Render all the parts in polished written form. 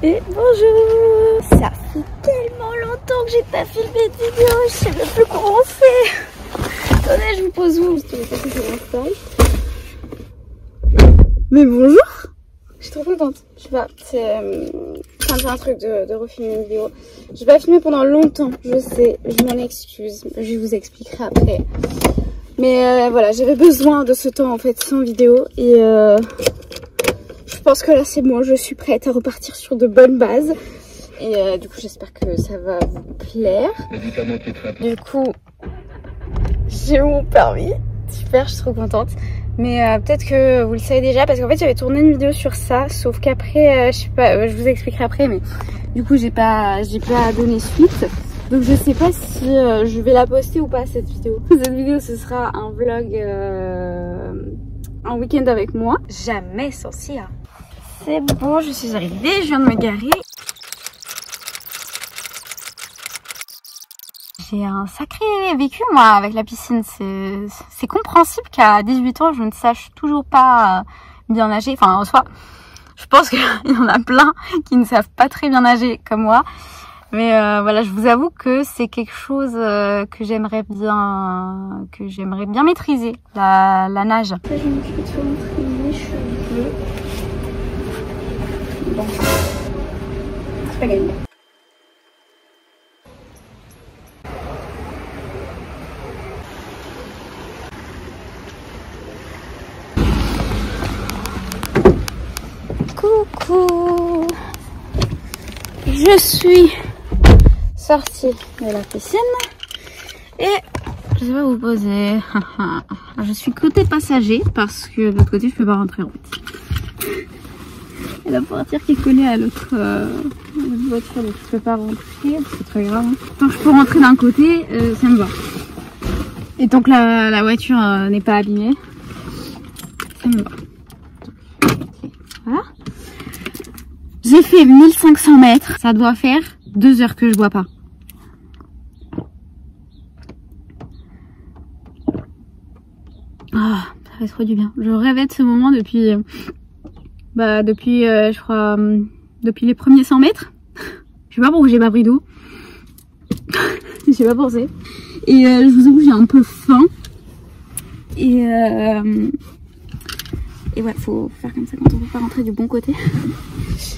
Et bonjour. Ça fait tellement longtemps que j'ai pas filmé de vidéo, je sais même plus comment on fait. Attendez, je vous pose où? Mais bonjour. Je suis trop contente. Je sais pas, c'est un truc de refilmer une vidéo. Je vais pas filmer pendant longtemps, je sais, je m'en excuse. Je vous expliquerai après. Mais voilà, j'avais besoin de ce temps en fait sans vidéo et je pense que là c'est bon, je suis prête à repartir sur de bonnes bases. Et du coup j'espère que ça va vous plaire. Du coup j'ai mon permis, super, je suis trop contente. Mais peut-être que vous le savez déjà parce qu'en fait j'avais tourné une vidéo sur ça, sauf qu'après je sais pas, je vous expliquerai après, mais du coup j'ai pas donné suite. Donc je sais pas si je vais la poster ou pas cette vidéo. Cette vidéo ce sera un vlog, un week-end avec moi. Jamais sans Sia. C'est bon, je suis arrivée, je viens de me garer. J'ai un sacré vécu moi avec la piscine. C'est compréhensible qu'à 18 ans je ne sache toujours pas bien nager. Enfin en soi, je pense qu'il y en a plein qui ne savent pas très bien nager comme moi. Mais voilà, je vous avoue que c'est quelque chose que j'aimerais bien maîtriser, la nage. Là, je m'occupe de faire montrer mes cheveux. Bon, c'est pas gagné. Coucou, je suis sortie de la piscine et je sais pas vous poser. Je suis côté passager parce que de l'autre côté je peux pas rentrer en fait. Et la portière qui est collée à l'autre voiture, donc je peux pas rentrer, c'est très grave. Tant que je peux rentrer d'un côté, ça me va. Et tant que la voiture n'est pas abîmée, ça me va. Okay. Voilà. J'ai fait 1500 mètres, ça doit faire 2 heures que je bois pas. Ah, ça fait trop du bien. Je rêvais de ce moment depuis, je crois, depuis les premiers 100 mètres. Je sais pas pourquoi j'ai pas pris d'eau. J'ai pas pensé. Et je vous avoue, j'ai un peu faim. Et ouais, faut faire comme ça quand on veut pas rentrer du bon côté.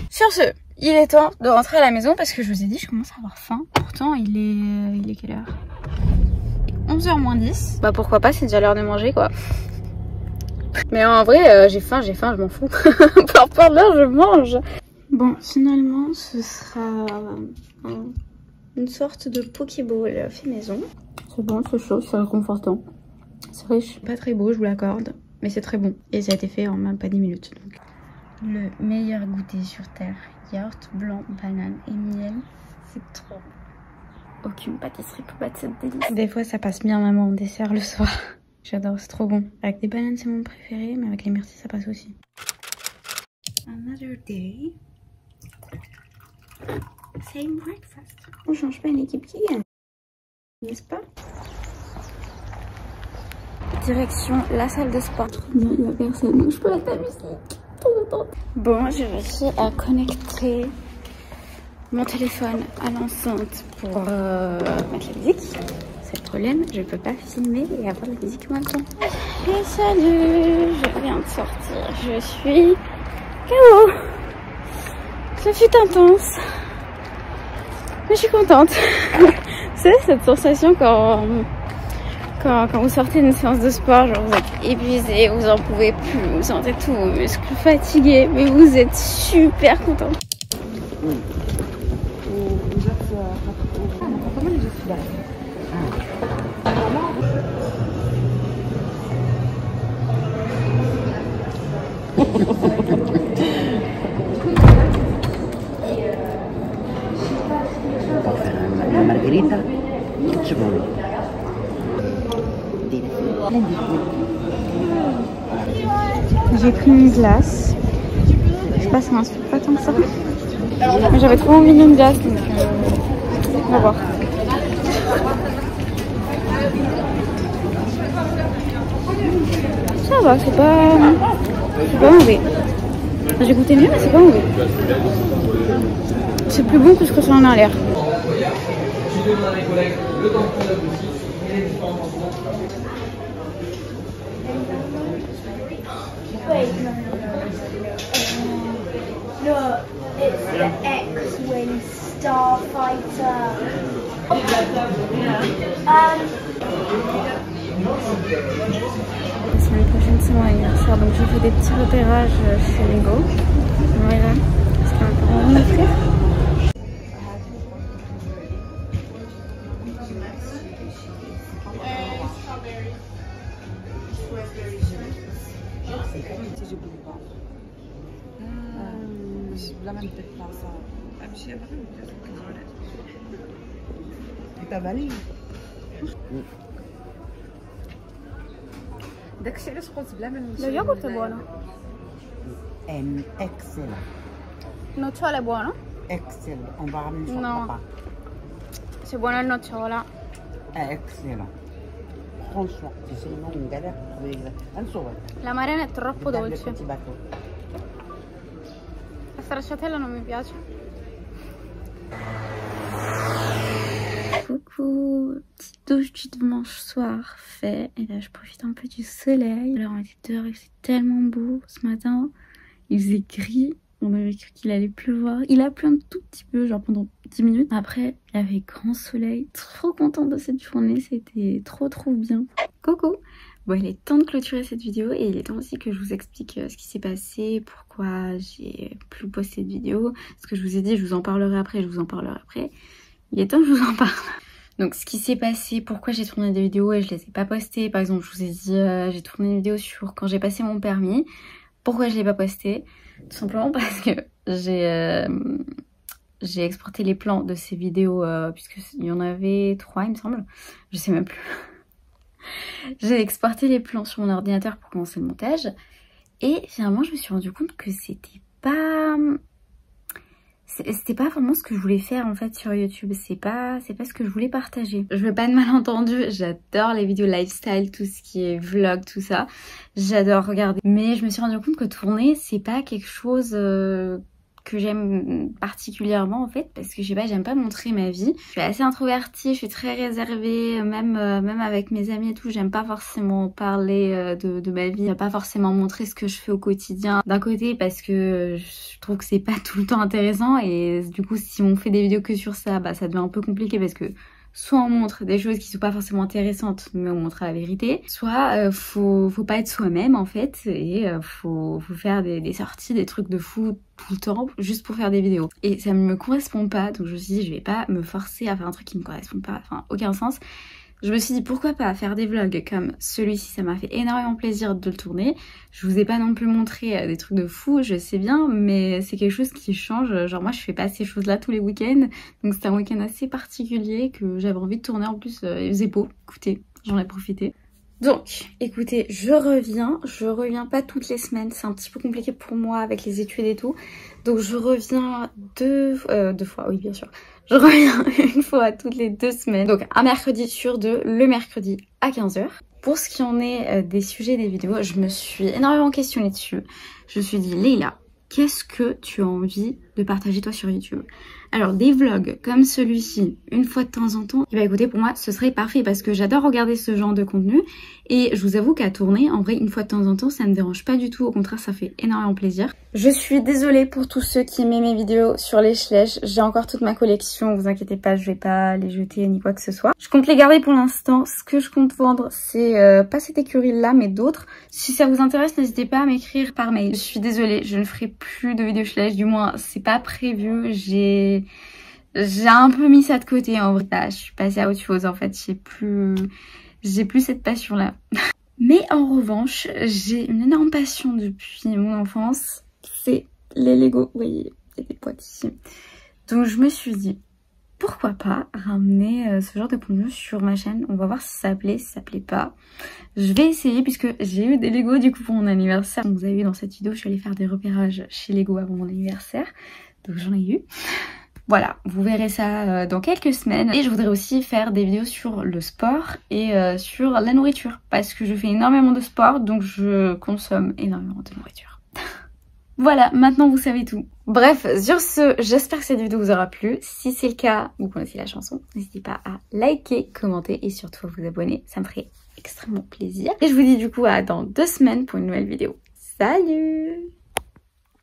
Sur ce, il est temps de rentrer à la maison parce que je vous ai dit, je commence à avoir faim. Pourtant, il est quelle heure? 11h moins 10. Bah pourquoi pas, c'est déjà l'heure de manger quoi. Mais en vrai, j'ai faim, je m'en fous. Peu importe l'heure, je mange. Bon, finalement, ce sera une sorte de pokéball fait maison. C'est bon, c'est chaud, c'est réconfortant. C'est riche. Pas très beau, je vous l'accorde. Mais c'est très bon. Et ça a été fait en même pas 10 minutes. Donc. Le meilleur goûter sur terre. Yaourt blanc, banane et miel. C'est trop bon. Aucune pâtisserie peut battre cette délice. Des fois ça passe bien maman en dessert le soir. J'adore, c'est trop bon. Avec des bananes c'est mon préféré, mais avec les myrtilles ça passe aussi. Another day. Same breakfast. On change pas une équipe qui gagne. N'est-ce pas? Direction la salle de sport. Trop bien, il n'y a personne, donc je peux mettre la musique. Bon, j'ai réussi à connecter mon téléphone à l'enceinte pour mettre la musique. C'est le problème, je peux pas filmer et avoir la musique en même temps. Et salut, je viens de sortir, je suis KO. Ce fut intense, mais je suis contente. Vous savez cette sensation quand vous sortez d'une séance de sport, genre vous êtes épuisé, vous en pouvez plus, vous sentez tous vos muscles fatigués, mais vous êtes super content. Una margherita, che vuoi? J'ai pris une glace. Je sais pas, ça m'inspire pas tant que ça. Mais j'avais trop envie d'une glace, donc on va voir. Ça va, c'est pas mauvais. J'ai goûté mieux mais c'est pas mauvais. C'est plus bon que ce que ça en a l'air. No, it's the X-Wing Starfighter. La semaine prochaine c'est mon anniversaire donc j'ai fait des petits repérages chez Lego. Voilà, c'est pas important de m'offrir. Lo yogurt è buono. È excellent. Nocciola è buono? Excellent. On va ramener son No. papa. C'est buono il nocciola. È excellent. Franchement, sinon on galère pour trouver les... La marina è troppo Regarde le dolce. petit bateau. La stracciatella non mi piace. Coucou, petite douche du dimanche soir fait. Et là je profite un peu du soleil. Alors on était dehors, il faisait tellement beau ce matin. Il faisait gris. On avait cru qu'il allait pleuvoir. Il a plu un tout petit peu, genre pendant 10 minutes. Après, il y avait grand soleil. Trop contente de cette journée, c'était trop bien. Coucou. Bon, il est temps de clôturer cette vidéo et il est temps aussi que je vous explique ce qui s'est passé, pourquoi j'ai plus posté de vidéo. Ce que je vous ai dit, je vous en parlerai après, Il est temps que je vous en parle. Donc ce qui s'est passé, pourquoi j'ai tourné des vidéos et je les ai pas postées. Par exemple, je vous ai dit, j'ai tourné une vidéo sur quand j'ai passé mon permis. Pourquoi je l'ai pas posté? Tout simplement parce que j'ai exporté les plans de ces vidéos, puisqu'il y en avait 3 il me semble. Je sais même plus. J'ai exporté les plans sur mon ordinateur pour commencer le montage. Et finalement, je me suis rendu compte que c'était pas vraiment ce que je voulais faire en fait sur YouTube. C'est pas ce que je voulais partager. Je veux pas de malentendu, j'adore les vidéos lifestyle, tout ce qui est vlog, tout ça. J'adore regarder. Mais je me suis rendu compte que tourner, c'est pas quelque chose que j'aime particulièrement en fait, parce que je sais pas, j'aime pas montrer ma vie. Je suis assez introvertie, je suis très réservée, même avec mes amis et tout, j'aime pas forcément parler de ma vie, pas forcément montrer ce que je fais au quotidien. D'un côté parce que je trouve que c'est pas tout le temps intéressant et du coup si on fait des vidéos que sur ça, bah ça devient un peu compliqué parce que soit on montre des choses qui sont pas forcément intéressantes mais on montre la vérité, soit faut pas être soi-même en fait et faut faire des sorties, des trucs de fou tout le temps juste pour faire des vidéos. Et ça me correspond pas, donc je me suis dit je vais pas me forcer à faire un truc qui me correspond pas, enfin aucun sens. Je me suis dit pourquoi pas faire des vlogs comme celui-ci, ça m'a fait énormément plaisir de le tourner. Je vous ai pas non plus montré des trucs de fou, je sais bien, mais c'est quelque chose qui change. Genre moi je fais pas ces choses-là tous les week-ends, donc c'était un week-end assez particulier que j'avais envie de tourner. En plus il faisait beau, écoutez, j'en ai profité. Donc, écoutez, je reviens pas toutes les semaines, c'est un petit peu compliqué pour moi avec les études et tout. Donc je reviens deux fois, oui bien sûr. Je reviens une fois toutes les 2 semaines. Donc un mercredi sur 2, le mercredi à 15 h. Pour ce qui en est des sujets des vidéos, je me suis énormément questionnée dessus. Je me suis dit, Leïla, qu'est-ce que tu as envie de partager toi sur YouTube? Alors des vlogs comme celui-ci, une fois de temps en temps, et bah écoutez, pour moi ce serait parfait parce que j'adore regarder ce genre de contenu et je vous avoue qu'à tourner, en vrai une fois de temps en temps ça me dérange pas du tout, au contraire ça fait énormément plaisir. Je suis désolée pour tous ceux qui aimaient mes vidéos sur les Schleich, j'ai encore toute ma collection, vous inquiétez pas, je vais pas les jeter ni quoi que ce soit. Je compte les garder pour l'instant, ce que je compte vendre c'est pas cette écurie là mais d'autres. Si ça vous intéresse n'hésitez pas à m'écrire par mail. Je suis désolée, je ne ferai plus de vidéos Schleich, du moins c'est pas prévu, j'ai un peu mis ça de côté en vrai. Là, je suis passée à autre chose en fait, j'ai plus cette passion là. Mais en revanche, j'ai une énorme passion depuis mon enfance, c'est les Lego. Vous voyez, il y a des boîtes ici. Donc je me suis dit, pourquoi pas ramener ce genre de contenu sur ma chaîne. On va voir si ça plaît, si ça plaît pas. Je vais essayer puisque j'ai eu des Lego du coup pour mon anniversaire. Vous avez vu dans cette vidéo, je suis allée faire des repérages chez Lego avant mon anniversaire. Donc j'en ai eu. Voilà, vous verrez ça dans quelques semaines. Et je voudrais aussi faire des vidéos sur le sport et sur la nourriture. Parce que je fais énormément de sport, donc je consomme énormément de nourriture. Voilà, maintenant vous savez tout. Bref, sur ce, j'espère que cette vidéo vous aura plu. Si c'est le cas, vous connaissez la chanson, n'hésitez pas à liker, commenter et surtout à vous abonner. Ça me ferait extrêmement plaisir. Et je vous dis du coup à dans 2 semaines pour une nouvelle vidéo. Salut!